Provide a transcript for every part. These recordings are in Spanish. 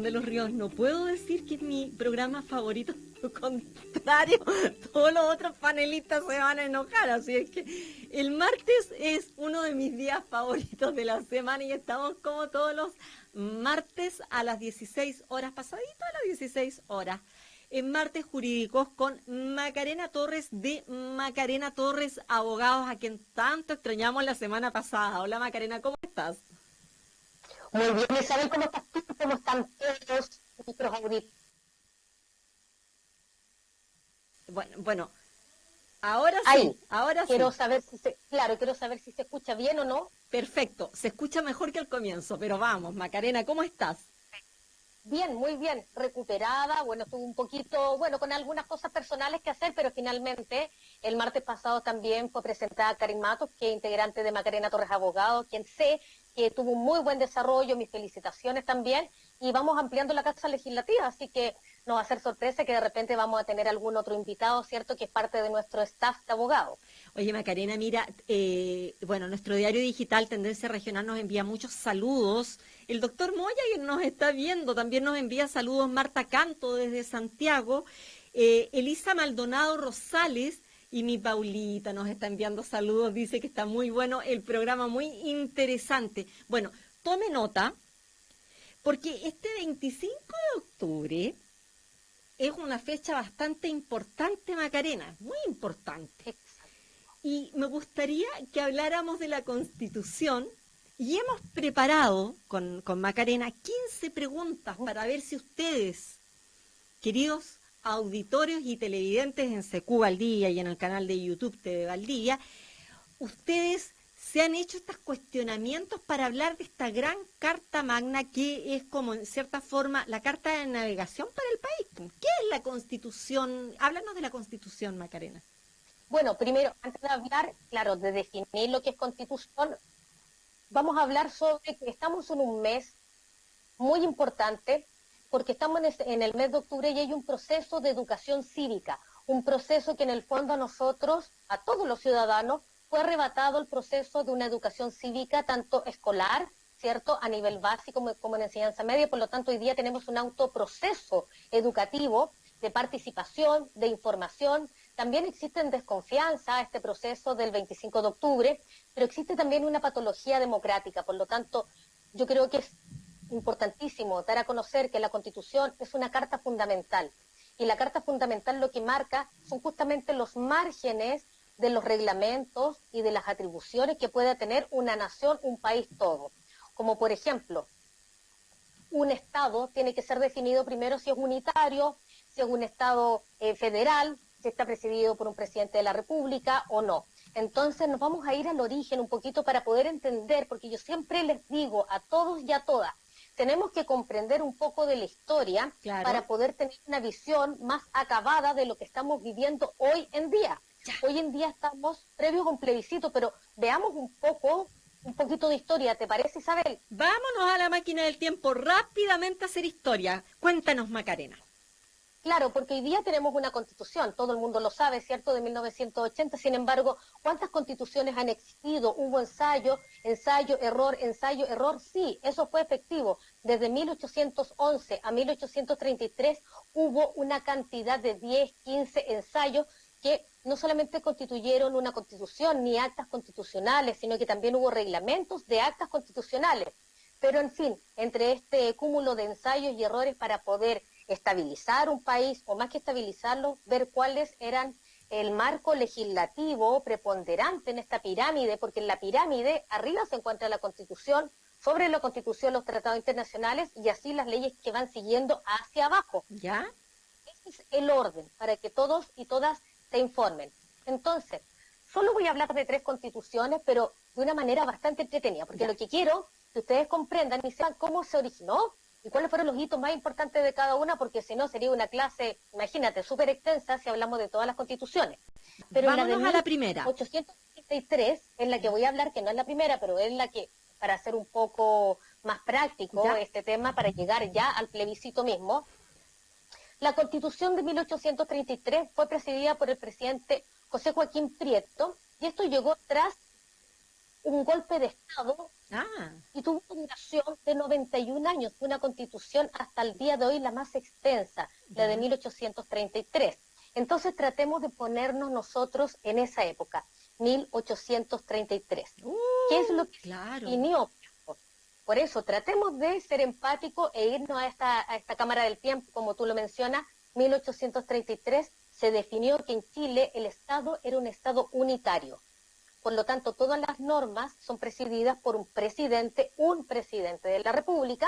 de los Ríos. No puedo decir que es mi programa favorito, lo contrario, todos los otros panelistas se van a enojar, así es que el martes es uno de mis días favoritos de la semana y estamos como todos los martes a las 16 horas, pasadito a las 16 horas, en Martes Jurídicos con Macarena Torres de Macarena Torres Abogados, a quien tanto extrañamos la semana pasada. Hola Macarena, ¿cómo estás? Muy bien, Isabel, ¿cómo estás tú? ¿Cómo están todos nuestros auditores? Bueno, ahora sí, Ahí, ahora quiero sí. saber si se, claro, quiero saber si se escucha bien o no. Perfecto, se escucha mejor que al comienzo, pero vamos, Macarena, ¿cómo estás? Bien, muy bien, recuperada, bueno, estuve un poquito, bueno, con algunas cosas personales que hacer, pero finalmente el martes pasado también fue presentada Karin Matos, que es integrante de Macarena Torres Abogados, quien sé que tuvo un muy buen desarrollo, mis felicitaciones también, y vamos ampliando la casa legislativa, así que no va a ser sorpresa que de repente vamos a tener algún otro invitado, ¿cierto?, que es parte de nuestro staff de abogados. Oye, Macarena, mira, bueno, nuestro diario digital Tendencia Regional nos envía muchos saludos. El doctor Moya, que nos está viendo, también nos envía saludos. Marta Canto desde Santiago. Elisa Maldonado Rosales y mi Paulita nos está enviando saludos. Dice que está muy bueno el programa, muy interesante. Bueno, tome nota, porque este 25 de octubre es una fecha bastante importante, Macarena, muy importante. Exacto. Y me gustaría que habláramos de la Constitución y hemos preparado con Macarena 15 preguntas para ver si ustedes, queridos auditorios y televidentes en CQ al día y en el canal de YouTube TV al día, ustedes se han hecho estos cuestionamientos para hablar de esta gran carta magna que es como en cierta forma la carta de navegación para el país. ¿Qué es la Constitución? Háblanos de la Constitución, Macarena. Bueno, primero, antes de hablar, claro, de definir lo que es constitución, vamos a hablar sobre que estamos en un mes muy importante porque estamos en el mes de octubre y hay un proceso de educación cívica, un proceso que en el fondo a nosotros, a todos los ciudadanos, fue arrebatado el proceso de una educación cívica, tanto escolar, ¿cierto?, a nivel básico como en enseñanza media, por lo tanto hoy día tenemos un autoproceso educativo de participación, de información. También existe desconfianza a este proceso del 25 de octubre, pero existe también una patología democrática, por lo tanto yo creo que es importantísimo dar a conocer que la Constitución es una carta fundamental y la carta fundamental lo que marca son justamente los márgenes de los reglamentos y de las atribuciones que pueda tener una nación, un país todo. Como por ejemplo, un Estado tiene que ser definido primero si es unitario, si es un Estado federal, si está presidido por un presidente de la República o no. Entonces nos vamos a ir al origen un poquito para poder entender, porque yo siempre les digo a todos y a todas, tenemos que comprender un poco de la historia Claro. para poder tener una visión más acabada de lo que estamos viviendo hoy en día. Ya. Hoy en día estamos previo a un plebiscito, pero veamos un poquito de historia, ¿te parece, Isabel? Vámonos a la máquina del tiempo rápidamente a hacer historia. Cuéntanos, Macarena. Claro, porque hoy día tenemos una constitución, todo el mundo lo sabe, ¿cierto?, de 1980, sin embargo, ¿cuántas constituciones han existido? Hubo ensayo, error, sí, eso fue efectivo. Desde 1811 a 1833 hubo una cantidad de 10, 15 ensayos que no solamente constituyeron una constitución ni actas constitucionales, sino que también hubo reglamentos de actas constitucionales. Pero en fin, entre este cúmulo de ensayos y errores para poder estabilizar un país, o más que estabilizarlo, ver cuáles eran el marco legislativo preponderante en esta pirámide, porque en la pirámide arriba se encuentra la Constitución, sobre la Constitución los tratados internacionales y así las leyes que van siguiendo hacia abajo. ¿Ya? Ese es el orden para que todos y todas se informen. Entonces, solo voy a hablar de 3 constituciones, pero de una manera bastante entretenida, porque Ya. lo que quiero que ustedes comprendan y sepan cómo se originó y cuáles fueron los hitos más importantes de cada una, porque si no sería una clase, imagínate, súper extensa si hablamos de todas las constituciones. Pero en la de Vámonos a la primera. 1833, es la que voy a hablar, que no es la primera, pero es la que, para hacer un poco más práctico ¿Ya? este tema, para llegar ya al plebiscito mismo, la Constitución de 1833 fue presidida por el presidente José Joaquín Prieto, y esto llegó tras un golpe de Estado Ah, y tuvo una duración de 91 años. Fue una constitución hasta el día de hoy la más extensa, la de ya. 1833. Entonces tratemos de ponernos nosotros en esa época, 1833. ¿Qué es lo que se Claro. definió? Por eso, tratemos de ser empáticos e irnos a esta cámara del tiempo, como tú lo mencionas. 1833 se definió que en Chile el Estado era un Estado unitario. Por lo tanto, todas las normas son presididas por un presidente de la República,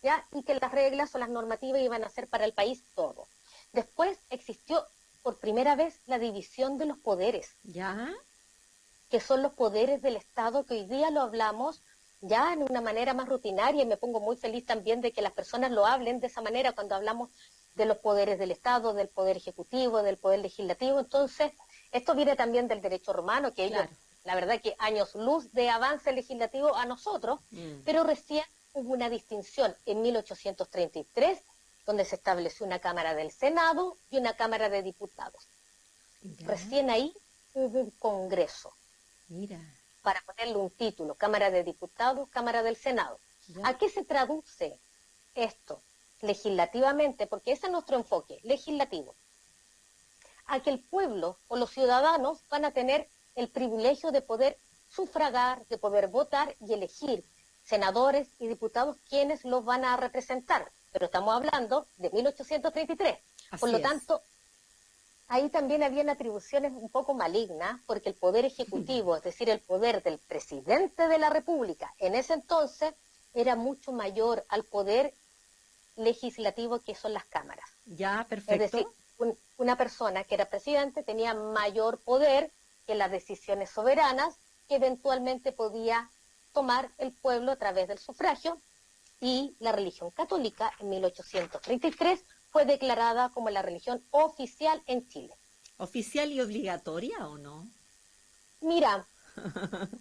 ¿ya? Y que las reglas o las normativas iban a ser para el país todo. Después existió por primera vez la división de los poderes, ¿Ya? que son los poderes del Estado, que hoy día lo hablamos ya en una manera más rutinaria, y me pongo muy feliz también de que las personas lo hablen de esa manera cuando hablamos de los poderes del Estado, del poder ejecutivo, del poder legislativo. Entonces, esto viene también del derecho romano, que ellos, Claro. la verdad que años luz de avance legislativo a nosotros, pero recién hubo una distinción en 1833, donde se estableció una Cámara del Senado y una Cámara de Diputados. Ya. Recién ahí hubo un Congreso, Mira. para ponerle un título, Cámara de Diputados, Cámara del Senado. Ya. ¿A qué se traduce esto legislativamente? Porque ese es nuestro enfoque, legislativo. A que el pueblo o los ciudadanos van a tener el privilegio de poder sufragar, de poder votar y elegir senadores y diputados quienes los van a representar. Pero estamos hablando de 1833. Por Así lo es. tanto, ahí también habían atribuciones un poco malignas, porque el poder ejecutivo, es decir, el poder del presidente de la República, en ese entonces era mucho mayor al poder legislativo, que son las cámaras. Ya, Es perfecto. decir, una persona que era presidente tenía mayor poder que las decisiones soberanas que eventualmente podía tomar el pueblo a través del sufragio, y la religión católica en 1833 fue declarada como la religión oficial en Chile. ¿Oficial y obligatoria o no? Mira,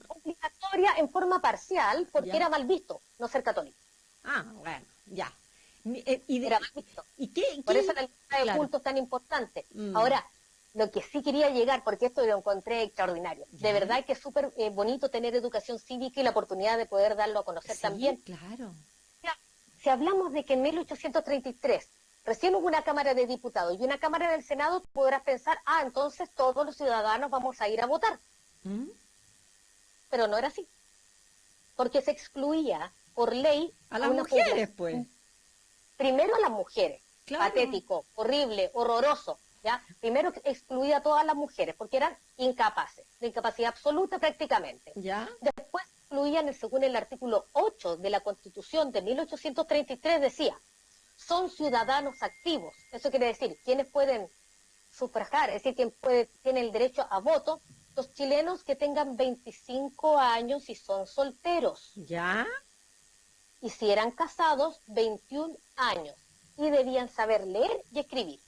obligatoria en forma parcial, porque Ya. era mal visto no ser católico. Ah, bueno, ya. Era mal visto. ¿Y qué? Por eso la lista de Claro. culto es tan importante. Mm. Ahora, lo que sí quería llegar, porque esto lo encontré extraordinario. Ya. De verdad que es súper bonito tener educación cívica y la oportunidad de poder darlo a conocer Sí, también. claro. Mira, si hablamos de que en 1833 recién hubo una Cámara de Diputados y una Cámara del Senado, podrás pensar, entonces todos los ciudadanos vamos a ir a votar. ¿Mm? Pero no era así, porque se excluía por ley A las una mujeres, población. pues. Primero a las mujeres, Claro. patético, horrible, horroroso, ¿ya? Primero excluía a todas las mujeres, porque eran incapaces, de incapacidad absoluta prácticamente. ¿Ya? Después excluían, según el artículo 8 de la Constitución de 1833, decía, son ciudadanos activos. Eso quiere decir, quienes pueden sufragar, es decir, tiene el derecho a voto, los chilenos que tengan 25 años y son solteros. ¿Ya? Y si eran casados, 21 años. Y debían saber leer y escribir.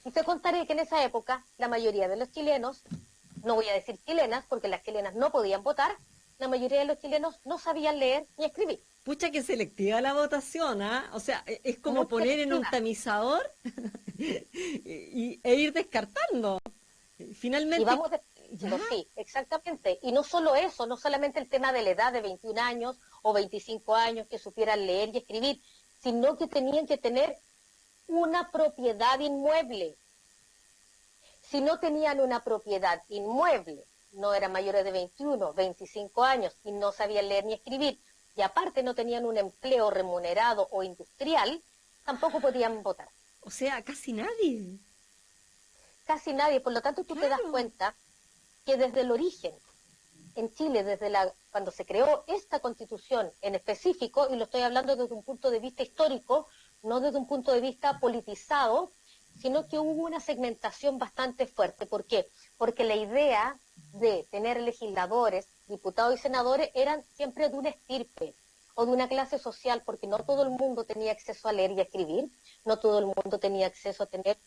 Y te contaré que en esa época, la mayoría de los chilenos, no voy a decir chilenas, porque las chilenas no podían votar, la mayoría de los chilenos no sabían leer ni escribir. Pucha, que selectiva la votación, ¿ah? O sea, es como Muy poner en un selectiva. tamizador e ir descartando. Finalmente, Y vamos ¿ya? diciendo, sí, exactamente. Y no solo eso, no solamente el tema de la edad de 21 años o 25 años que supieran leer y escribir, sino que tenían que tener una propiedad inmueble. Si no tenían una propiedad inmueble, no eran mayores de 21, 25 años y no sabían leer ni escribir, y aparte no tenían un empleo remunerado o industrial, tampoco podían votar. O sea, casi nadie. Casi nadie. Por lo tanto, tú te das Claro. cuenta que desde el origen, en Chile, cuando se creó esta constitución en específico, y lo estoy hablando desde un punto de vista histórico, no desde un punto de vista politizado, sino que hubo una segmentación bastante fuerte. ¿Por qué? Porque la idea de tener legisladores, diputados y senadores eran siempre de una estirpe o de una clase social, porque no todo el mundo tenía acceso a leer y a escribir, no todo el mundo tenía acceso a tener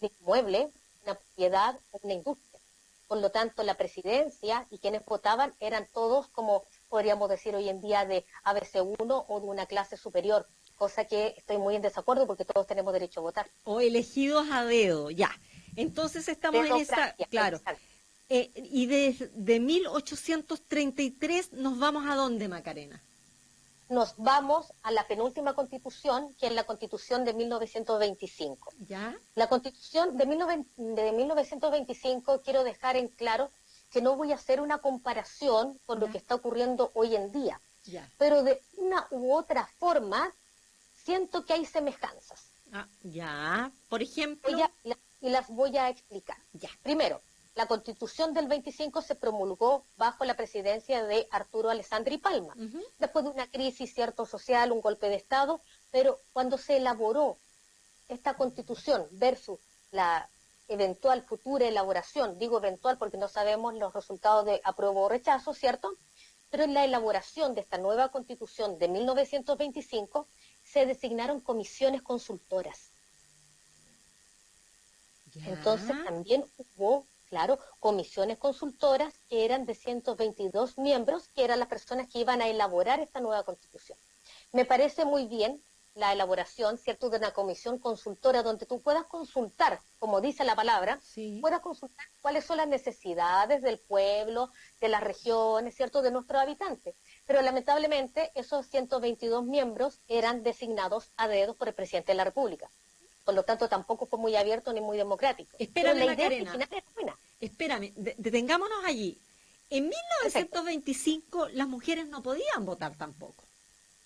un inmueble, una propiedad o una industria. Por lo tanto, la presidencia y quienes votaban eran todos, como podríamos decir hoy en día, de ABC1 o de una clase superior, cosa que estoy muy en desacuerdo porque todos tenemos derecho a votar. O elegidos a dedo, ya. Entonces estamos en esa, Democracia, claro, exacto. Y desde 1833 nos vamos ¿a dónde, Macarena? Nos vamos a la penúltima constitución, que es la constitución de 1925. ¿Ya? La constitución de 1925, quiero dejar en claro que no voy a hacer una comparación con lo que está ocurriendo hoy en día, Ya. pero de una u otra forma siento que hay semejanzas. Ya. Por ejemplo. Y las voy a explicar. Ya. Primero, la Constitución del 25 se promulgó bajo la presidencia de Arturo Alessandri Palma, después de una crisis cierto social, un golpe de Estado, pero cuando se elaboró esta Constitución versus la eventual futura elaboración, digo eventual porque no sabemos los resultados de apruebo o rechazo, ¿cierto? Pero en la elaboración de esta nueva Constitución de 1925 se designaron comisiones consultoras. Ya. Entonces también hubo, claro, comisiones consultoras que eran de 122 miembros, que eran las personas que iban a elaborar esta nueva Constitución. Me parece muy bien la elaboración, ¿cierto?, de una comisión consultora donde tú puedas consultar, como dice la palabra, sí, puedas consultar cuáles son las necesidades del pueblo, de las regiones, ¿cierto?, de nuestros habitantes. Pero lamentablemente esos 122 miembros eran designados a dedo por el presidente de la República. Por lo tanto, tampoco fue muy abierto ni muy democrático. Espérame, Macarena. Espérame, detengámonos allí. En 1925 Perfecto. Las mujeres no podían votar tampoco.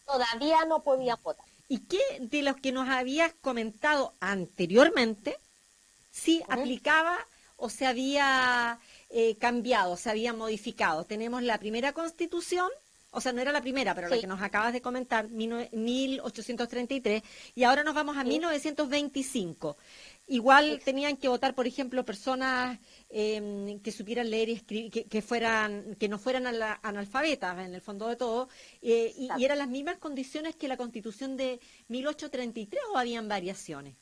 Todavía no podían votar. ¿Y qué de los que nos habías comentado anteriormente sí aplicaba o se había cambiado, se había modificado? Tenemos la primera Constitución. O sea, no era la primera, pero la que nos acabas de comentar, 1833, y ahora nos vamos a 1925. Igual tenían que votar, por ejemplo, personas que supieran leer y escribir, que no fueran analfabetas, en el fondo de todo, y eran las mismas condiciones que la Constitución de 1833, ¿o habían variaciones?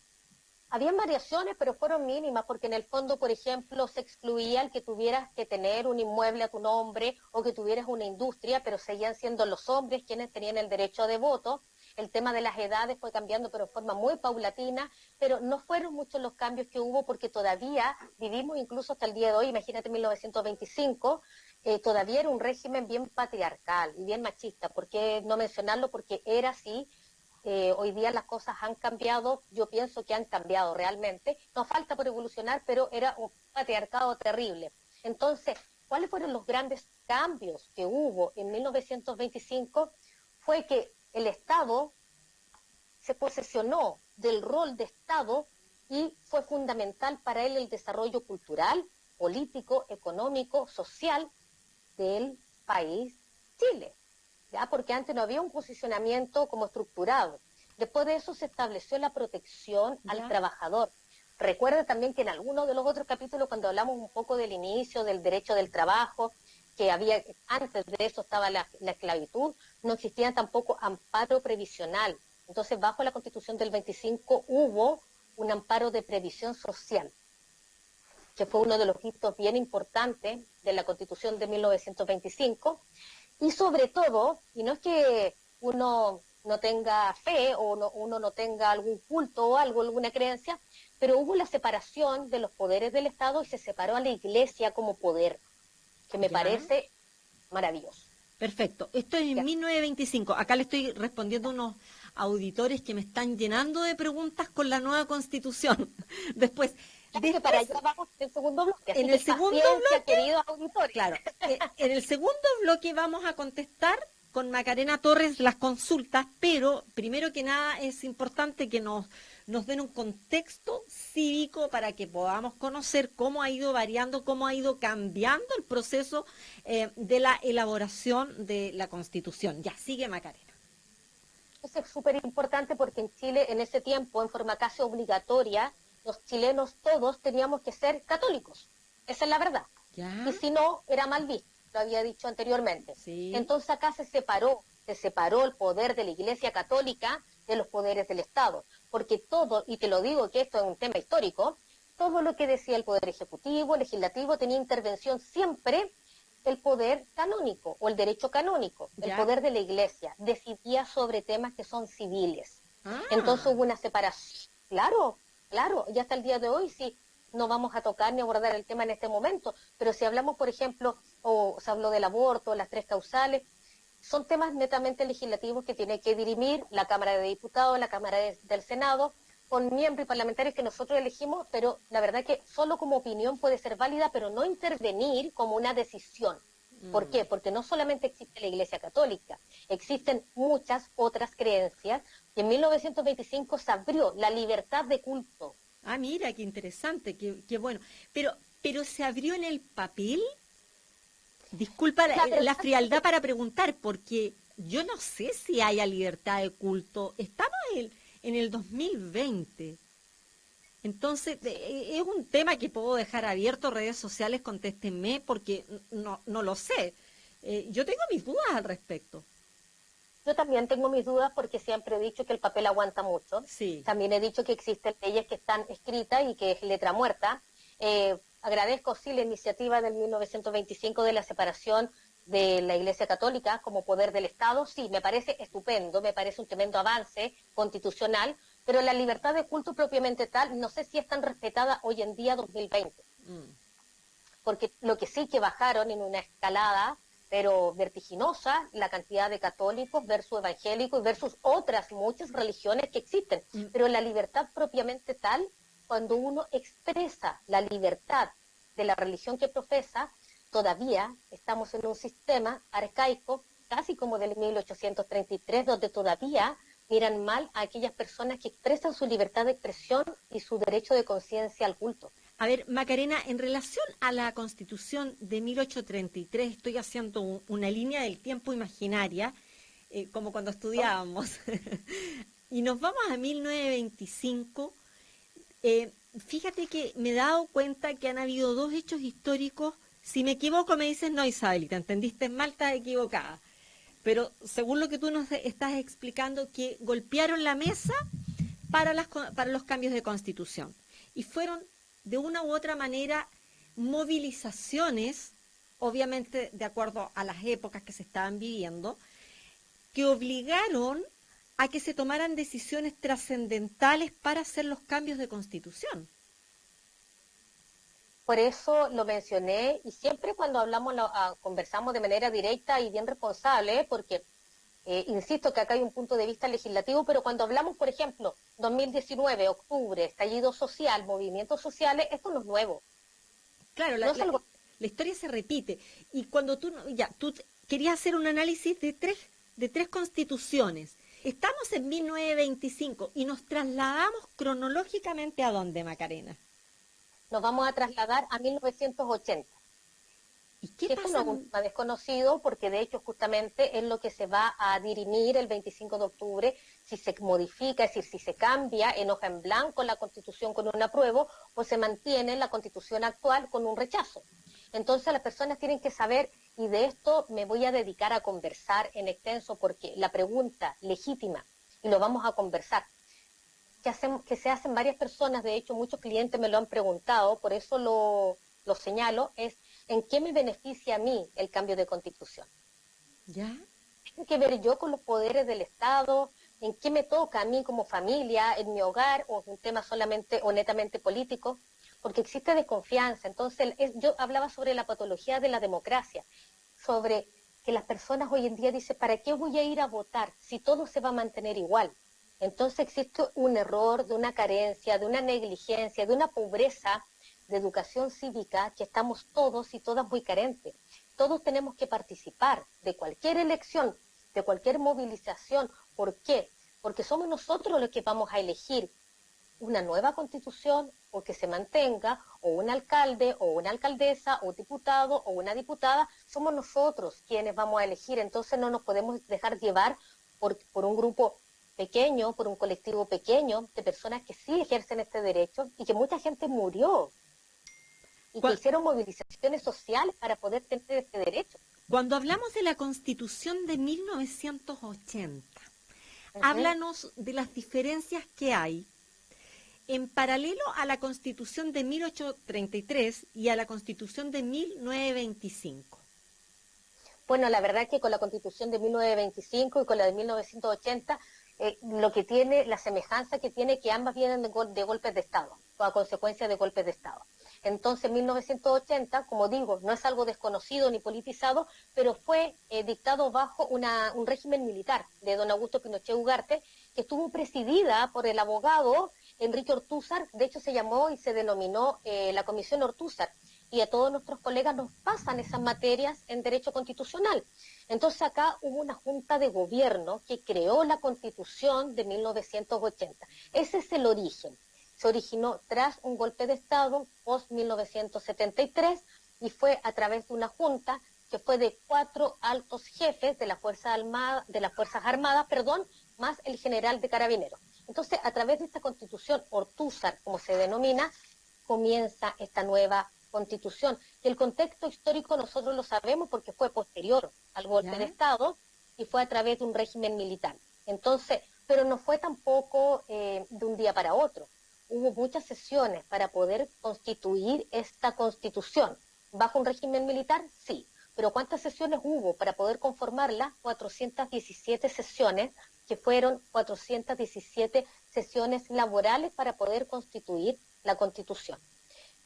Habían variaciones, pero fueron mínimas, porque en el fondo, por ejemplo, se excluía el que tuvieras que tener un inmueble a tu nombre o que tuvieras una industria, pero seguían siendo los hombres quienes tenían el derecho de voto. El tema de las edades fue cambiando, pero de forma muy paulatina, pero no fueron muchos los cambios que hubo, porque todavía vivimos incluso hasta el día de hoy, imagínate 1925, todavía era un régimen bien patriarcal y bien machista. ¿Por qué no mencionarlo? Porque era así. Hoy día las cosas han cambiado, yo pienso que han cambiado realmente, nos falta por evolucionar, pero era un patriarcado terrible. Entonces, ¿cuáles fueron los grandes cambios que hubo en 1925? Fue que el Estado se posesionó del rol de Estado y fue fundamental para él el desarrollo cultural, político, económico, social del país Chile. ¿Ya? Porque antes no había un posicionamiento como estructurado. Después de eso se estableció la protección al trabajador. Recuerda también que en algunos de los otros capítulos, cuando hablamos un poco del inicio del derecho del trabajo, que había, antes de eso estaba la esclavitud, no existía tampoco amparo previsional. Entonces, bajo la Constitución del 25 hubo un amparo de previsión social, que fue uno de los hitos bien importantes de la Constitución de 1925. Y sobre todo, y no es que uno no tenga fe o uno no tenga algún culto o algo, alguna creencia, pero hubo la separación de los poderes del Estado y se separó a la Iglesia como poder, que me parece maravilloso. Perfecto. Esto es en 1925. Acá le estoy respondiendo a unos auditores que me están llenando de preguntas con la nueva Constitución. Después, que para allá vamos en el segundo bloque. En el segundo bloque, queridos auditores. Claro, en el segundo bloque vamos a contestar con Macarena Torres las consultas, pero primero que nada es importante que nos den un contexto cívico para que podamos conocer cómo ha ido variando, cómo ha ido cambiando el proceso de la elaboración de la Constitución. Ya, sigue Macarena. Eso es súper importante porque en Chile, en ese tiempo, en forma casi obligatoria, los chilenos todos teníamos que ser católicos. Esa es la verdad. ¿Ya? Y si no, era mal visto, lo había dicho anteriormente. Sí. Entonces acá se separó el poder de la Iglesia Católica de los poderes del Estado. Porque todo, y te lo digo que esto es un tema histórico, todo lo que decía el Poder Ejecutivo, Legislativo, tenía intervención siempre el poder canónico o el derecho canónico. ¿Ya? El poder de la Iglesia decidía sobre temas que son civiles. Entonces hubo una separación. Claro, y hasta el día de hoy, si no vamos a tocar ni abordar el tema en este momento, pero si hablamos, por ejemplo, o se habló del aborto, las 3 causales, son temas netamente legislativos que tiene que dirimir la Cámara de Diputados, la Cámara del Senado, con miembros y parlamentarios que nosotros elegimos, pero la verdad que solo como opinión puede ser válida, pero no intervenir como una decisión. ¿Por qué? Porque no solamente existe la Iglesia Católica, existen muchas otras creencias, y en 1925 se abrió la libertad de culto. Ah, mira, qué interesante, qué bueno. Pero ¿se abrió en el papel? Disculpa la frialdad para preguntar, porque yo no sé si haya libertad de culto. Estamos en el 2020. Entonces, es un tema que puedo dejar abierto, redes sociales, contéstenme, porque no lo sé. Yo tengo mis dudas al respecto. Yo también tengo mis dudas porque siempre he dicho que el papel aguanta mucho. Sí. También he dicho que existen leyes que están escritas y que es letra muerta. Agradezco sí la iniciativa del 1925 de la separación de la Iglesia Católica como poder del Estado. Sí, me parece estupendo, me parece un tremendo avance constitucional, pero la libertad de culto propiamente tal no sé si es tan respetada hoy en día 2020. Porque lo que sí que bajaron en una escalada pero vertiginosa, la cantidad de católicos versus evangélicos versus otras muchas religiones que existen. Pero la libertad propiamente tal, cuando uno expresa la libertad de la religión que profesa, todavía estamos en un sistema arcaico, casi como del 1833, donde todavía miran mal a aquellas personas que expresan su libertad de expresión y su derecho de conciencia al culto. A ver, Macarena, en relación a la Constitución de 1833, estoy haciendo una línea del tiempo imaginaria, como cuando estudiábamos, y nos vamos a 1925. Fíjate que me he dado cuenta que han habido 2 hechos históricos. Si me equivoco, me dices, no, Isabelita, entendiste mal, estás equivocada. Pero según lo que tú nos estás explicando, que golpearon la mesa para los cambios de Constitución. Y fueron de una u otra manera movilizaciones, obviamente de acuerdo a las épocas que se estaban viviendo, que obligaron a que se tomaran decisiones trascendentales para hacer los cambios de Constitución. Por eso lo mencioné y siempre cuando hablamos conversamos de manera directa y bien responsable, porque insisto que acá hay un punto de vista legislativo, pero cuando hablamos, por ejemplo, 2019, octubre, estallido social, movimientos sociales, esto no es nuevo. Claro, la historia se repite. Y cuando tú querías hacer un análisis de tres constituciones, estamos en 1925 y nos trasladamos cronológicamente ¿a dónde, Macarena? Nos vamos a trasladar a 1980. ¿Y qué pasa? Esto no es un tema desconocido porque de hecho justamente es lo que se va a dirimir el 25 de octubre, si se modifica, es decir, si se cambia en hoja en blanco la Constitución con un apruebo o se mantiene la Constitución actual con un rechazo. Entonces las personas tienen que saber, y de esto me voy a dedicar a conversar en extenso porque la pregunta legítima, y lo vamos a conversar, que se hacen varias personas, de hecho muchos clientes me lo han preguntado, por eso lo señalo, es ¿en qué me beneficia a mí el cambio de Constitución? ¿Ya? ¿Tengo que ver yo con los poderes del Estado? ¿En qué me toca a mí como familia, en mi hogar, o es un tema solamente o netamente político? Porque existe desconfianza. Entonces, yo hablaba sobre la patología de la democracia, sobre que las personas hoy en día dicen, ¿para qué voy a ir a votar si todo se va a mantener igual? Entonces existe un error, de una carencia, de una negligencia, de una pobreza de educación cívica que estamos todos y todas muy carentes. Todos tenemos que participar de cualquier elección, de cualquier movilización. ¿Por qué? Porque somos nosotros los que vamos a elegir una nueva constitución o que se mantenga, o un alcalde, o una alcaldesa, o un diputado, o una diputada. Somos nosotros quienes vamos a elegir. Entonces no nos podemos dejar llevar por un grupo pequeño, por un colectivo pequeño de personas que sí ejercen este derecho y que mucha gente murió y que hicieron movilizaciones sociales para poder tener este derecho. Cuando hablamos de la Constitución de 1980, háblanos de las diferencias que hay en paralelo a la Constitución de 1833 y a la Constitución de 1925. Bueno, la verdad es que con la Constitución de 1925 y con la de 1980 lo que tiene, la semejanza que tiene que ambas vienen de golpes de Estado, o a consecuencia de golpes de Estado. Entonces, 1980, como digo, no es algo desconocido ni politizado, pero fue dictado bajo un régimen militar de don Augusto Pinochet Ugarte, que estuvo presidida por el abogado Enrique Ortúzar. De hecho, se llamó y se denominó la Comisión Ortúzar, y a todos nuestros colegas nos pasan esas materias en Derecho Constitucional. Entonces acá hubo una junta de gobierno que creó la Constitución de 1980. Ese es el origen. Se originó tras un golpe de Estado post-1973 y fue a través de una junta que fue de 4 altos jefes de las Fuerzas Armadas, más el general de Carabineros. Entonces, a través de esta Constitución Ortúzar, como se denomina, comienza esta nueva Constitución. Y el contexto histórico nosotros lo sabemos porque fue posterior al golpe de Estado y fue a través de un régimen militar. Entonces, pero no fue tampoco de un día para otro. Hubo muchas sesiones para poder constituir esta Constitución. ¿Bajo un régimen militar? Sí. Pero ¿cuántas sesiones hubo para poder conformarla? 417 sesiones, que fueron 417 sesiones laborales para poder constituir la Constitución.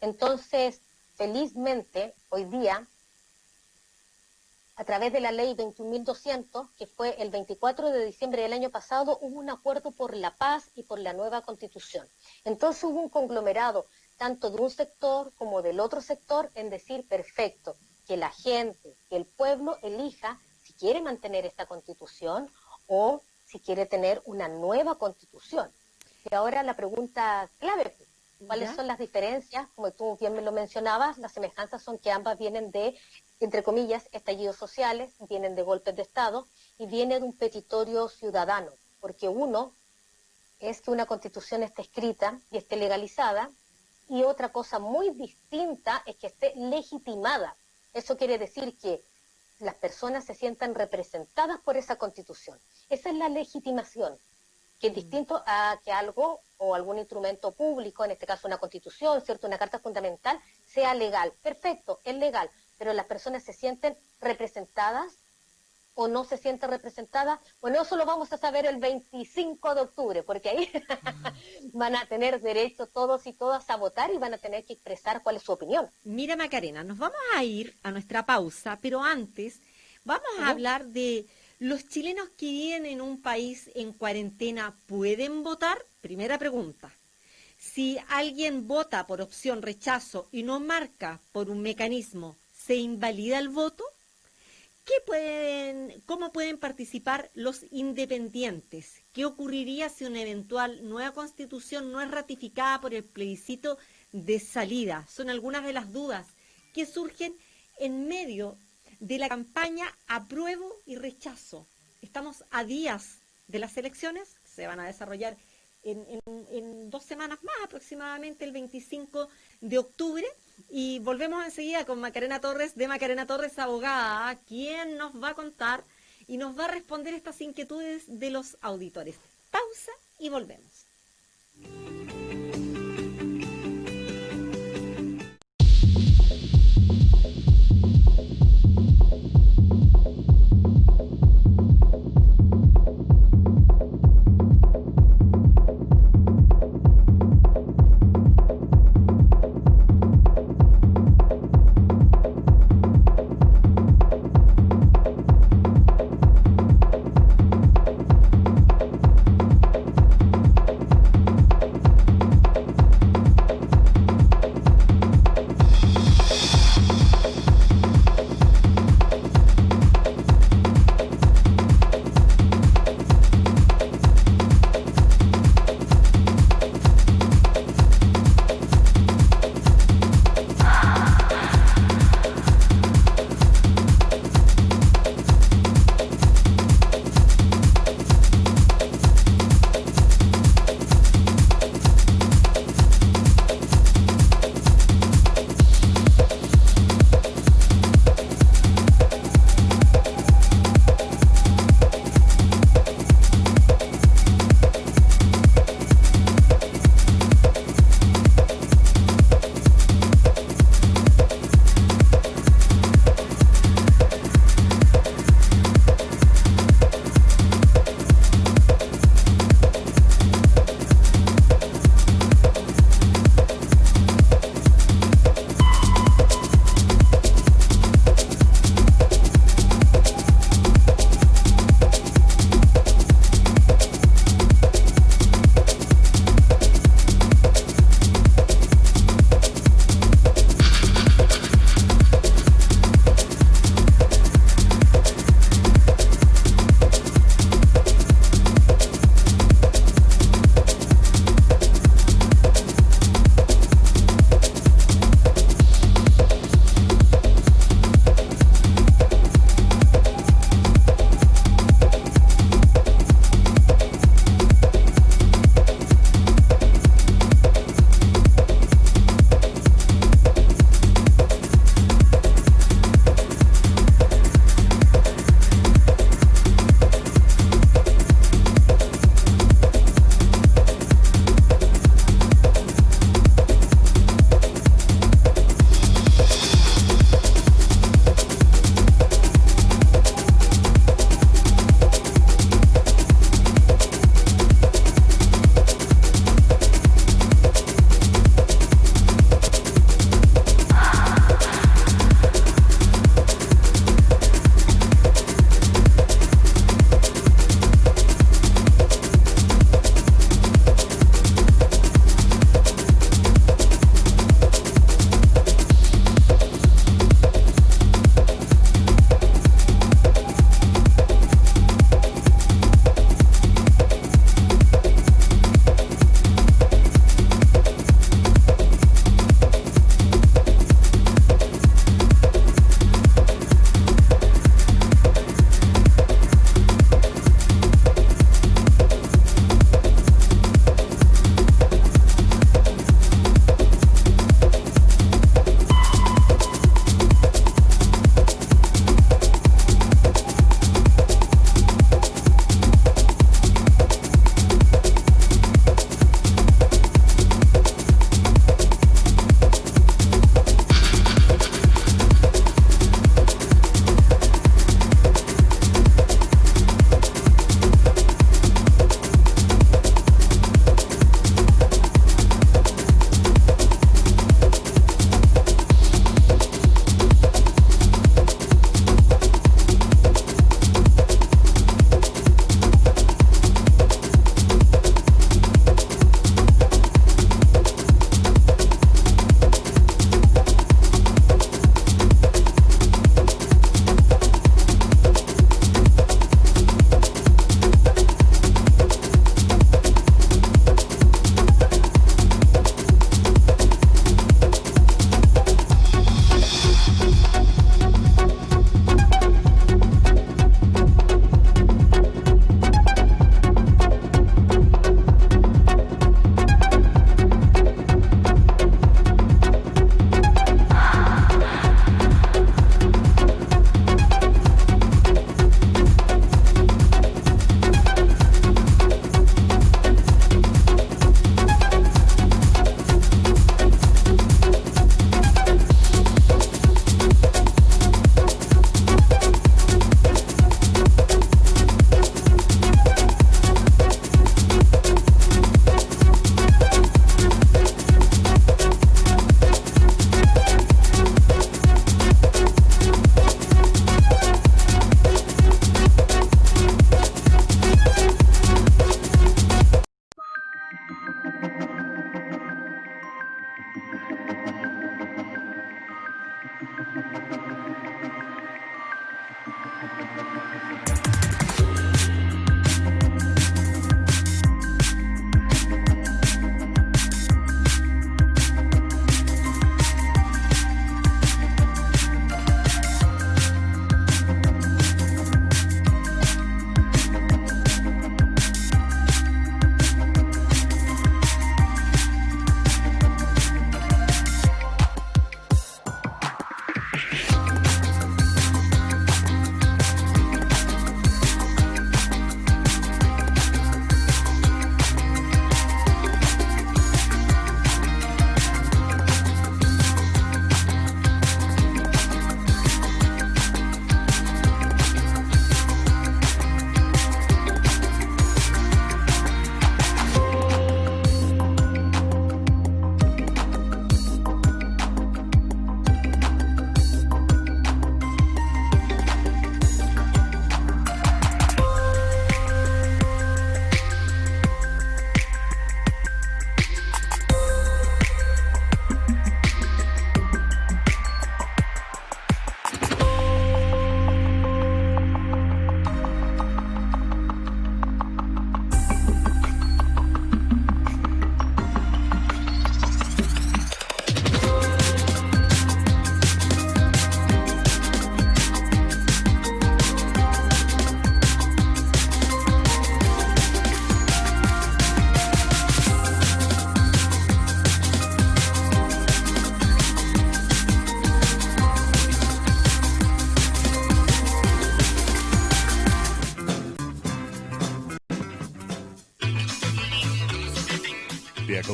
Entonces, felizmente, hoy día, a través de la ley 21.200, que fue el 24 de diciembre del año pasado, hubo un acuerdo por la paz y por la nueva Constitución. Entonces hubo un conglomerado, tanto de un sector como del otro sector, en decir, perfecto, que la gente, que el pueblo elija si quiere mantener esta Constitución o si quiere tener una nueva Constitución. Y ahora la pregunta clave, ¿cuáles son las diferencias? Como tú bien me lo mencionabas, las semejanzas son que ambas vienen de, entre comillas, estallidos sociales, vienen de golpes de Estado y viene de un petitorio ciudadano, porque uno es que una Constitución esté escrita y esté legalizada, y otra cosa muy distinta es que esté legitimada. Eso quiere decir que las personas se sientan representadas por esa Constitución. Esa es la legitimación, que es distinto a que algo o algún instrumento público, en este caso una Constitución, ¿cierto?, una Carta Fundamental, sea legal. Perfecto, es legal, pero las personas se sienten representadas o no se sienten representadas. Bueno, eso lo vamos a saber el 25 de octubre, porque ahí van a tener derecho todos y todas a votar y van a tener que expresar cuál es su opinión. Mira, Macarena, nos vamos a ir a nuestra pausa, pero antes vamos a hablar de los chilenos que viven en un país en cuarentena, ¿pueden votar? Primera pregunta. Si alguien vota por opción rechazo y no marca por un mecanismo, ¿se invalida el voto? ¿Cómo pueden participar los independientes? ¿Qué ocurriría si una eventual nueva constitución no es ratificada por el plebiscito de salida? Son algunas de las dudas que surgen en medio de la campaña apruebo y rechazo. Estamos a días de las elecciones, que se van a desarrollar en 2 semanas más, aproximadamente el 25 de octubre, y volvemos enseguida con Macarena Torres, de Macarena Torres Abogada, quien nos va a contar y nos va a responder estas inquietudes de los auditores. Pausa y volvemos.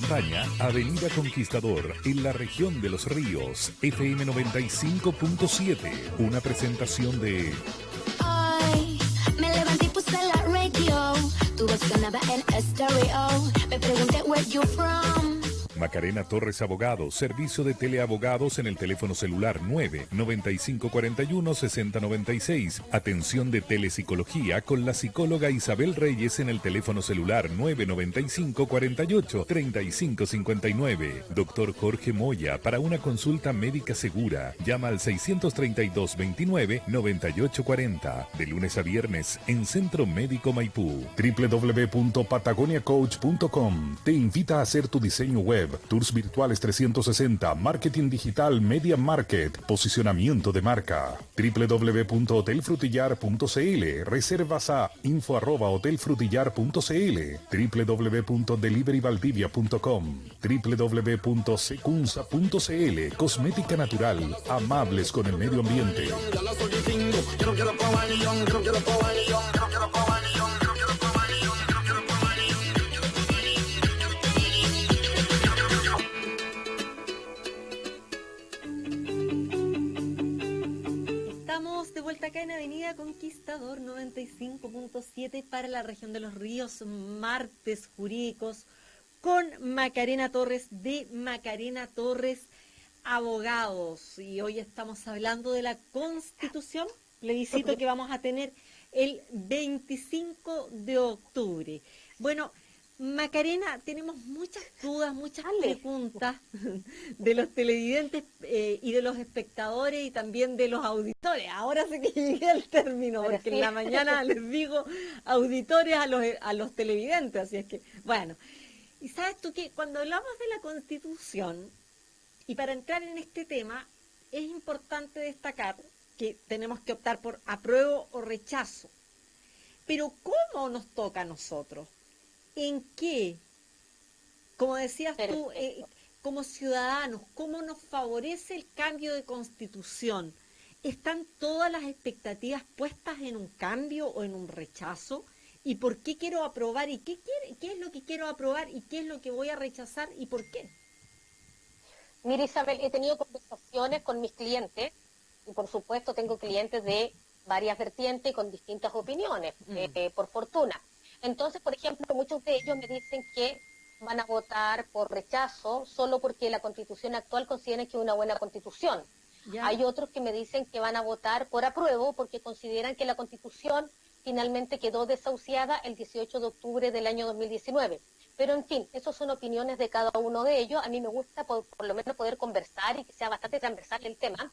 Montaña, Avenida Conquistador, en la región de Los Ríos, FM 95.7, una presentación de... Hoy me levanté y puse la radio. Tu voz sonaba en estéreo. Me pregunté where you from. Macarena Torres Abogados, servicio de teleabogados en el teléfono celular 99541-6096. Atención de telepsicología con la psicóloga Isabel Reyes en el teléfono celular 99548-3559. Doctor Jorge Moya, para una consulta médica segura, llama al 632-29-9840. De lunes a viernes en Centro Médico Maipú. www.patagoniacoach.com te invita a hacer tu diseño web, tours virtuales 360, marketing digital, media market, posicionamiento de marca. www.hotelfrutillar.cl, reservas a info@hotelfrutillar.cl, www.deliveryvaldivia.com, www.secunsa.cl, cosmética natural, amables con el medio ambiente. De vuelta acá en Avenida Conquistador 95.7 para la región de Los Ríos, martes jurídicos con Macarena Torres de Macarena Torres Abogados. Y hoy estamos hablando de la Constitución, plebiscito que vamos a tener el 25 de octubre. Bueno, Macarena, tenemos muchas dudas, muchas preguntas de los televidentes y de los espectadores y también de los auditores. Ahora sé que llegué al término, porque en la mañana les digo auditores a los televidentes, así es que, bueno. Y sabes tú que cuando hablamos de la Constitución, y para entrar en este tema, es importante destacar que tenemos que optar por apruebo o rechazo. Pero ¿cómo nos toca a nosotros? ¿En qué? Como decías tú, como ciudadanos, ¿cómo nos favorece el cambio de constitución? ¿Están todas las expectativas puestas en un cambio o en un rechazo? ¿Y por qué quiero aprobar? ¿Y qué es lo que quiero aprobar? ¿Y qué es lo que voy a rechazar? ¿Y por qué? Mira, Isabel, he tenido conversaciones con mis clientes, y por supuesto tengo clientes de varias vertientes y con distintas opiniones, por fortuna. Entonces, por ejemplo, muchos de ellos me dicen que van a votar por rechazo solo porque la Constitución actual considera que es una buena Constitución. ¿Ya? Hay otros que me dicen que van a votar por apruebo porque consideran que la Constitución finalmente quedó desahuciada el 18 de octubre del año 2019. Pero, en fin, esas son opiniones de cada uno de ellos. A mí me gusta por lo menos poder conversar y que sea bastante transversal el tema.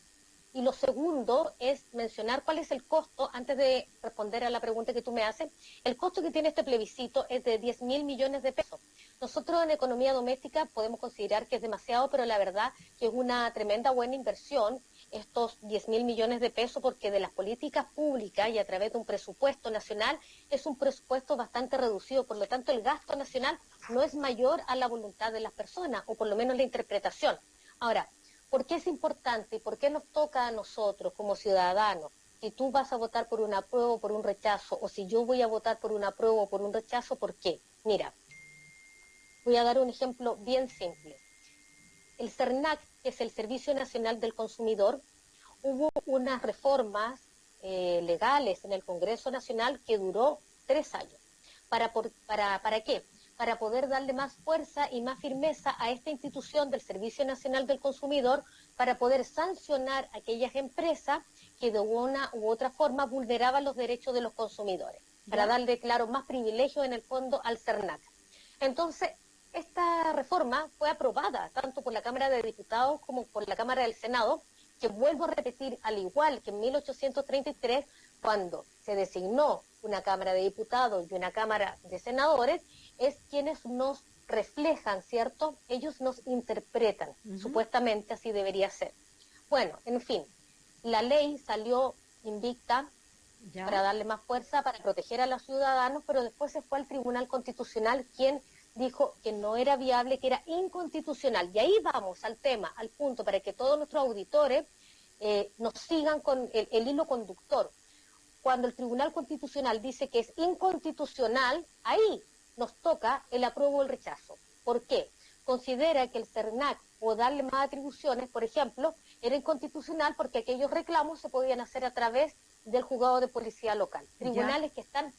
Y lo segundo es mencionar cuál es el costo, antes de responder a la pregunta que tú me haces. El costo que tiene este plebiscito es de 10.000 millones de pesos. Nosotros en economía doméstica podemos considerar que es demasiado, pero la verdad que es una tremenda buena inversión estos 10.000 millones de pesos, porque de las políticas públicas y a través de un presupuesto nacional es un presupuesto bastante reducido. Por lo tanto, el gasto nacional no es mayor a la voluntad de las personas, o por lo menos la interpretación. Ahora, ¿por qué es importante y por qué nos toca a nosotros como ciudadanos? Si tú vas a votar por un apruebo o por un rechazo, o si yo voy a votar por un apruebo o por un rechazo, ¿por qué? Mira, voy a dar un ejemplo bien simple. El CERNAC, que es el Servicio Nacional del Consumidor, hubo unas reformas legales en el Congreso Nacional que duró 3 años. ¿Para qué? Para poder darle más fuerza y más firmeza a esta institución del Servicio Nacional del Consumidor, para poder sancionar a aquellas empresas que de una u otra forma vulneraban los derechos de los consumidores, para darle, claro, más privilegios en el fondo al CERNAC. Entonces, esta reforma fue aprobada tanto por la Cámara de Diputados como por la Cámara del Senado, que vuelvo a repetir, al igual que en 1833, cuando se designó una Cámara de Diputados y una Cámara de Senadores, es quienes nos reflejan, ¿cierto? Ellos nos interpretan, supuestamente así debería ser. Bueno, en fin, la ley salió invicta para darle más fuerza, para proteger a los ciudadanos, pero después se fue al Tribunal Constitucional, quien dijo que no era viable, que era inconstitucional. Y ahí vamos al tema, al punto, para que todos nuestros auditores nos sigan con el hilo conductor. Cuando el Tribunal Constitucional dice que es inconstitucional, ahí nos toca el apruebo o el rechazo. ¿Por qué? considera que el CERNAC o darle más atribuciones, por ejemplo, era inconstitucional porque aquellos reclamos se podían hacer a través del juzgado de policía local, tribunales que están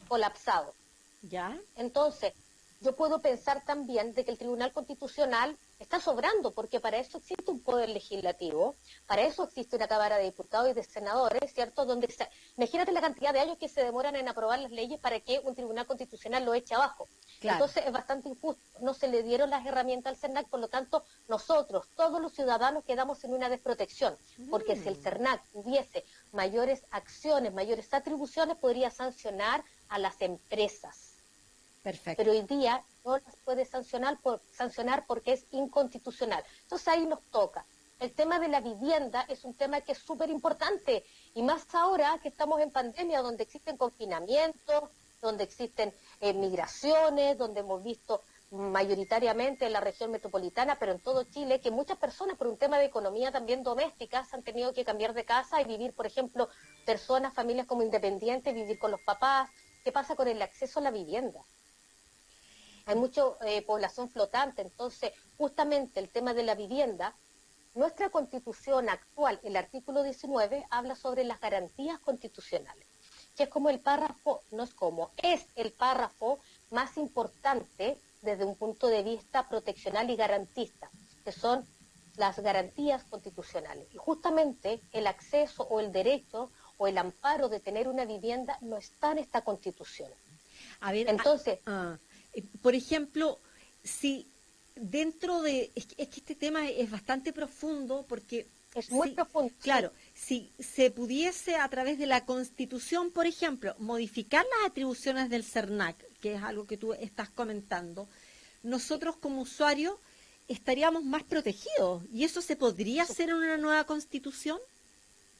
colapsados. ¿Ya? Entonces, yo puedo pensar también de que el Tribunal Constitucional está sobrando, porque para eso existe un poder legislativo, para eso existe una Cámara de Diputados y de Senadores, ¿cierto? Imagínate la cantidad de años que se demoran en aprobar las leyes para que un Tribunal Constitucional lo eche abajo. Claro. Entonces es bastante injusto, no se le dieron las herramientas al CERNAC, por lo tanto nosotros, todos los ciudadanos, quedamos en una desprotección, porque si el CERNAC tuviese mayores acciones, mayores atribuciones, podría sancionar a las empresas. Perfecto. Pero hoy día no las puede sancionar porque es inconstitucional. Entonces ahí nos toca. El tema de la vivienda es un tema que es súper importante, y más ahora que estamos en pandemia, donde existen confinamientos, donde existen migraciones, donde hemos visto mayoritariamente en la región metropolitana, pero en todo Chile, que muchas personas por un tema de economía también doméstica se han tenido que cambiar de casa y vivir, por ejemplo, personas, familias como independientes, vivir con los papás. ¿Qué pasa con el acceso a la vivienda? Hay mucha población flotante, entonces justamente el tema de la vivienda, nuestra Constitución actual, el artículo 19, habla sobre las garantías constitucionales, que es como el párrafo, no es como, es el párrafo más importante desde un punto de vista proteccional y garantista, que son las garantías constitucionales. Y justamente el acceso o el derecho o el amparo de tener una vivienda no está en esta Constitución. A ver, entonces... por ejemplo, si dentro de... Es que este tema es bastante profundo porque... Es muy profundo. Claro, si se pudiese a través de la Constitución, por ejemplo, modificar las atribuciones del CERNAC, que es algo que tú estás comentando, nosotros como usuarios estaríamos más protegidos. ¿Y eso se podría hacer en una nueva Constitución?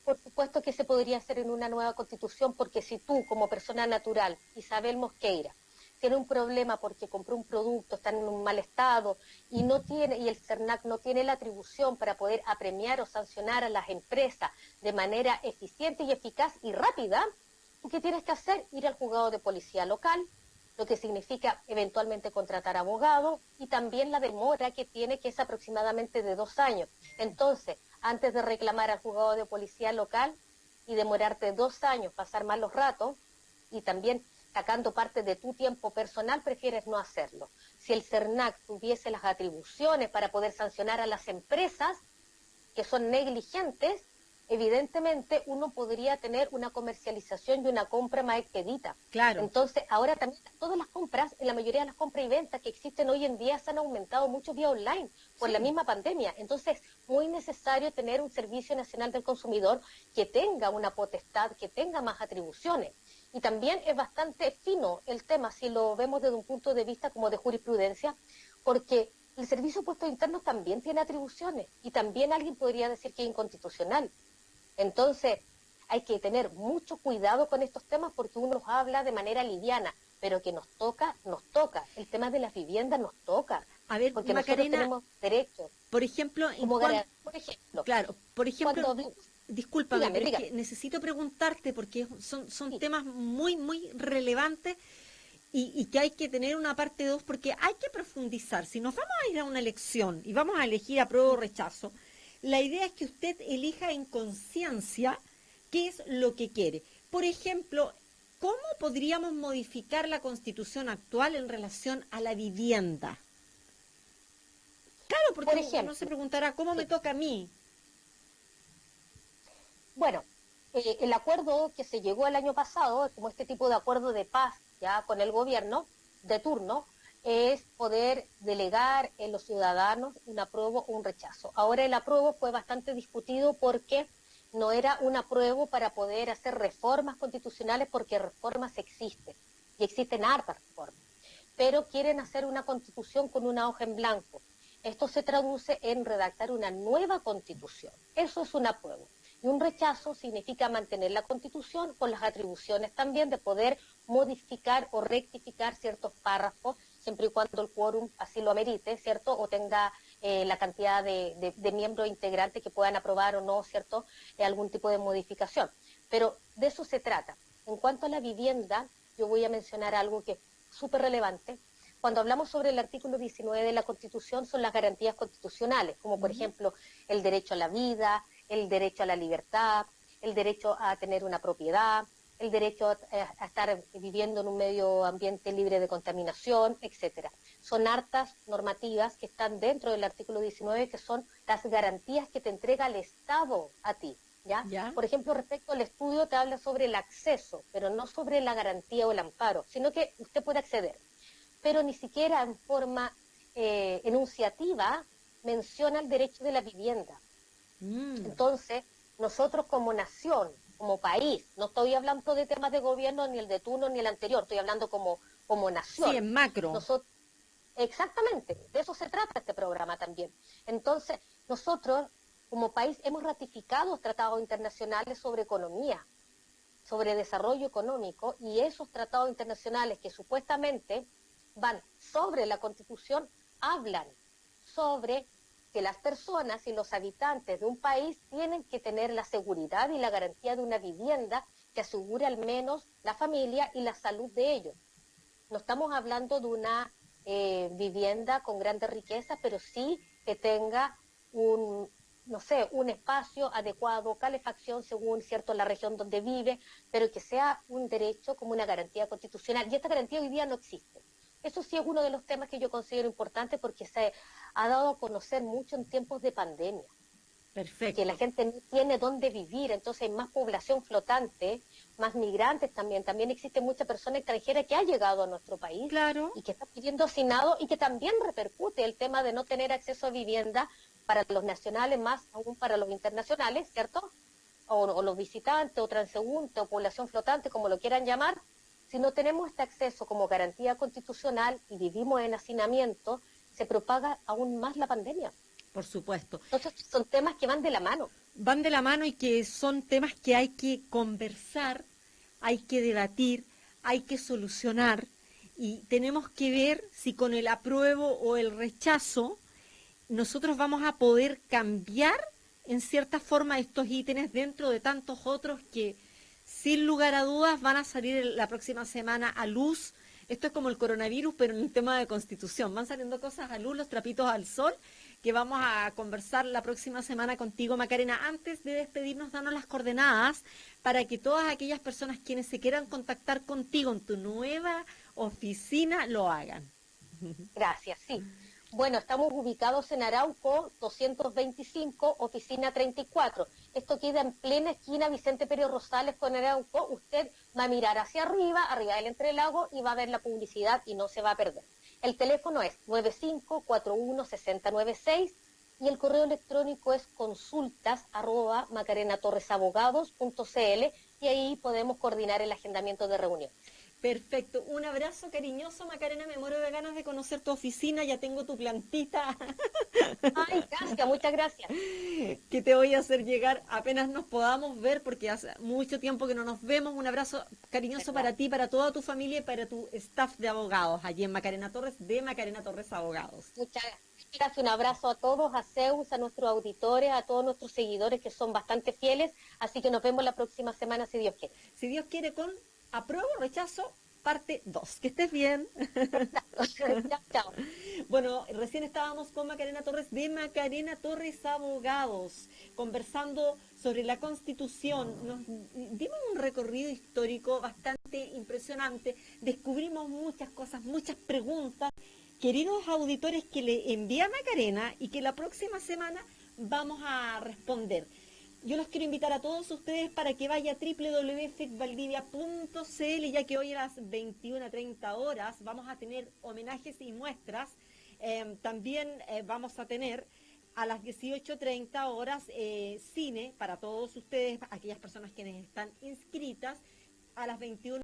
Por supuesto que se podría hacer en una nueva Constitución, porque si tú, como persona natural, Isabel Mosqueira, tiene un problema porque compró un producto, está en un mal estado y el CERNAC no tiene la atribución para poder apremiar o sancionar a las empresas de manera eficiente y eficaz y rápida, ¿tú qué tienes que hacer? Ir al juzgado de policía local, lo que significa eventualmente contratar abogados, y también la demora que tiene, que es aproximadamente de 2 años. Entonces, antes de reclamar al juzgado de policía local y demorarte 2 años, pasar malos ratos, y también sacando parte de tu tiempo personal, prefieres no hacerlo. Si el CERNAC tuviese las atribuciones para poder sancionar a las empresas que son negligentes, evidentemente uno podría tener una comercialización y una compra más expedita. Claro. Entonces, ahora también todas las compras, en la mayoría de las compras y ventas que existen hoy en día, se han aumentado mucho vía online por la misma pandemia. Entonces, muy necesario tener un Servicio Nacional del Consumidor que tenga una potestad, que tenga más atribuciones. Y también es bastante fino el tema, si lo vemos desde un punto de vista como de jurisprudencia, porque el Servicio de Puestos Internos también tiene atribuciones y también alguien podría decir que es inconstitucional. Entonces, hay que tener mucho cuidado con estos temas porque uno los habla de manera liviana, pero que nos toca, nos toca. El tema de las viviendas nos toca. A ver, porque Macarena, nosotros tenemos derechos. Por ejemplo, discúlpame, dígame. Es que necesito preguntarte porque son temas muy, muy relevantes y que hay que tener una parte 2 porque hay que profundizar. Si nos vamos a ir a una elección y vamos a elegir apruebo o rechazo, la idea es que usted elija en conciencia qué es lo que quiere. Por ejemplo, ¿cómo podríamos modificar la Constitución actual en relación a la vivienda? Claro, porque uno se preguntará, ¿cómo me toca a mí? Bueno, el acuerdo que se llegó el año pasado, como este tipo de acuerdo de paz ya con el gobierno de turno, es poder delegar en los ciudadanos un apruebo o un rechazo. Ahora el apruebo fue bastante discutido porque no era un apruebo para poder hacer reformas constitucionales, porque reformas existen, y existen hartas reformas, pero quieren hacer una constitución con una hoja en blanco. Esto se traduce en redactar una nueva constitución. Eso es un apruebo. Y un rechazo significa mantener la Constitución con las atribuciones también de poder modificar o rectificar ciertos párrafos, siempre y cuando el quórum así lo amerite, ¿cierto? O tenga la cantidad de miembros integrantes que puedan aprobar o no, ¿cierto? Algún tipo de modificación. Pero de eso se trata. En cuanto a la vivienda, yo voy a mencionar algo que es súper relevante, cuando hablamos sobre el artículo 19 de la Constitución, son las garantías constitucionales, como por ejemplo el derecho a la vida, el derecho a la libertad, el derecho a tener una propiedad, el derecho a estar viviendo en un medio ambiente libre de contaminación, etcétera. Son hartas normativas que están dentro del artículo 19, que son las garantías que te entrega el Estado a ti. ¿Ya? Por ejemplo, respecto al estudio te habla sobre el acceso, pero no sobre la garantía o el amparo, sino que usted puede acceder, pero ni siquiera en forma enunciativa menciona el derecho de la vivienda. Entonces, nosotros como nación, como país, no estoy hablando de temas de gobierno, ni el de turno, ni el anterior, estoy hablando como nación. Sí, en macro. Exactamente, de eso se trata este programa también. Entonces, nosotros como país hemos ratificado tratados internacionales sobre economía, sobre desarrollo económico, y esos tratados internacionales que supuestamente van sobre la Constitución, hablan sobre que las personas y los habitantes de un país tienen que tener la seguridad y la garantía de una vivienda que asegure al menos la familia y la salud de ellos. No estamos hablando de una vivienda con grandes riquezas, pero sí que tenga un espacio adecuado, calefacción según la región donde vive, pero que sea un derecho como una garantía constitucional. Y esta garantía hoy día no existe. Eso sí es uno de los temas que yo considero importante, porque se ha dado a conocer mucho en tiempos de pandemia. Perfecto. Que la gente no tiene dónde vivir, entonces hay más población flotante, más migrantes también. También existe mucha persona extranjera que ha llegado a nuestro país, claro, y que está pidiendo hacinado, y que también repercute el tema de no tener acceso a vivienda para los nacionales, más aún para los internacionales, ¿cierto? O los visitantes, o transeúntes, o población flotante, como lo quieran llamar. Si no tenemos este acceso como garantía constitucional y vivimos en hacinamiento, se propaga aún más la pandemia. Por supuesto. Entonces son temas que van de la mano. Van de la mano y que son temas que hay que conversar, hay que debatir, hay que solucionar, y tenemos que ver si con el apruebo o el rechazo nosotros vamos a poder cambiar en cierta forma estos ítems dentro de tantos otros que sin lugar a dudas van a salir la próxima semana a luz. Esto es como el coronavirus, pero en el tema de Constitución. Van saliendo cosas a luz, los trapitos al sol, que vamos a conversar la próxima semana contigo, Macarena. Antes de despedirnos, danos las coordenadas para que todas aquellas personas quienes se quieran contactar contigo en tu nueva oficina lo hagan. Gracias, sí. Bueno, estamos ubicados en Arauco 225, oficina 34. Esto queda en plena esquina Vicente Perio Rosales con Arauco. Usted va a mirar hacia arriba del entrelago, y va a ver la publicidad y no se va a perder. El teléfono es 95416096 y el correo electrónico es consultas@macarenatorresabogados.cl, y ahí podemos coordinar el agendamiento de reunión. Perfecto, un abrazo cariñoso, Macarena, me muero de ganas de conocer tu oficina, ya tengo tu plantita. Ay, gracias, muchas gracias. Que te voy a hacer llegar apenas nos podamos ver, porque hace mucho tiempo que no nos vemos. Un abrazo cariñoso para ti, para toda tu familia y para tu staff de abogados allí en Macarena Torres, de Macarena Torres Abogados. Muchas gracias, un abrazo a todos, a Zeus, a nuestros auditores, a todos nuestros seguidores que son bastante fieles, así que nos vemos la próxima semana si Dios quiere. Si Dios quiere, con apruebo, rechazo, parte 2. Que estés bien. Chao, chao. Bueno, recién estábamos con Macarena Torres de Macarena Torres Abogados, conversando sobre la Constitución. Nos dimos un recorrido histórico bastante impresionante, descubrimos muchas cosas, muchas preguntas, queridos auditores, que le envía Macarena y que la próxima semana vamos a responder. Yo los quiero invitar a todos ustedes para que vaya a www.fecvaldivia.cl, ya que hoy a las 21:30 horas vamos a tener homenajes y muestras. También vamos a tener a las 18:30 horas cine para todos ustedes, aquellas personas quienes están inscritas. A las 21